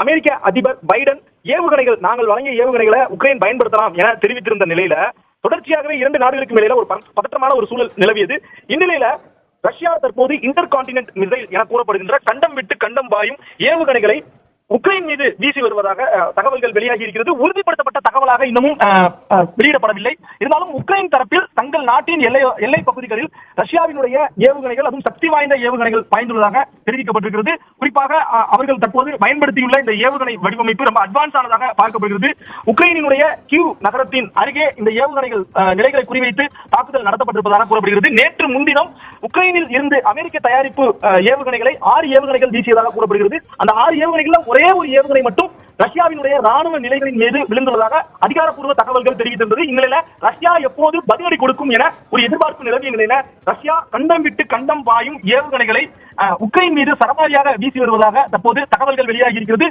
அமெரிக்க அதிபர் பைடன் ஏவுகணைகள் நாங்கள் வழங்கிய ஏவுகணைகளை உக்ரைன் பயன்படுத்தலாம் என தெரிவித்திருந்த நிலையில தொடர்ச்சியாகவே இரண்டு நாடுகளுக்கு இடையில ஒரு பதற்றமான ஒரு சூழல் நிலவியது. இந்நிலையில ரஷ்யா தற்போது இன்டர் கான்டினென்ட் மிசைல் என கூறப்படுகின்ற கண்டம் விட்டு கண்டம் பாயும் ஏவுகணைகளை உக்ரைன் மீது வீசி வருவதாக தகவல்கள் வெளியாகி இருக்கிறது. உறுதிப்படுத்தப்பட்ட தகவலாக இன்னமும் வெளியிடப்படவில்லை. இருந்தாலும் உக்ரைன் தரப்பில் தங்கள் நாட்டின் எல்லை பகுதிகளில் ரஷ்யாவினுடைய ஏவுகணைகள், அதுவும் சக்தி வாய்ந்த ஏவுகணைகள் பாய்ந்துள்ளதாக தெரிவிக்கப்பட்டிருக்கிறது. குறிப்பாக அவர்கள் தற்போது பயன்படுத்தியுள்ள இந்த ஏவுகணை வடிவமைப்பு ரொம்ப அட்வான்ஸ் ஆனதாக பார்க்கப்படுகிறது. உக்ரைனினுடைய கியூ நகரத்தின் அருகே இந்த ஏவுகணைகள் நிலைகளை குறிவைத்து தாக்குதல் நடத்தப்பட்டிருப்பதாக கூறப்படுகிறது. நேற்று முன்தினம் உக்ரைனில் இருந்து அமெரிக்க தயாரிப்பு ஏவுகணைகளை 6 ஏவுகணைகள் வீசியதாக கூறப்படுகிறது. அந்த 6 ஏவுகணைகள் ஒரே ஒரு ஏவுகணை மட்டும் ரஷ்யாவினுடைய ராணுவ நிலைகளின் மீது விழுந்துள்ளதாக அதிகாரப்பூர்வ தகவல்கள் தெரிவித்திருந்தது. இந்நிலையில ரஷ்யா எப்போது பதிலடி கொடுக்கும் என ஒரு எதிர்பார்ப்பு நிலவிய நிலையில ரஷ்யா கண்டம் விட்டு கண்டம் பாயும் ஏவுகணைகளை உக்ரைன் மீது சரமாரியாக வீசி வருவதாக தற்போது தகவல்கள் வெளியாகி இருக்கிறது.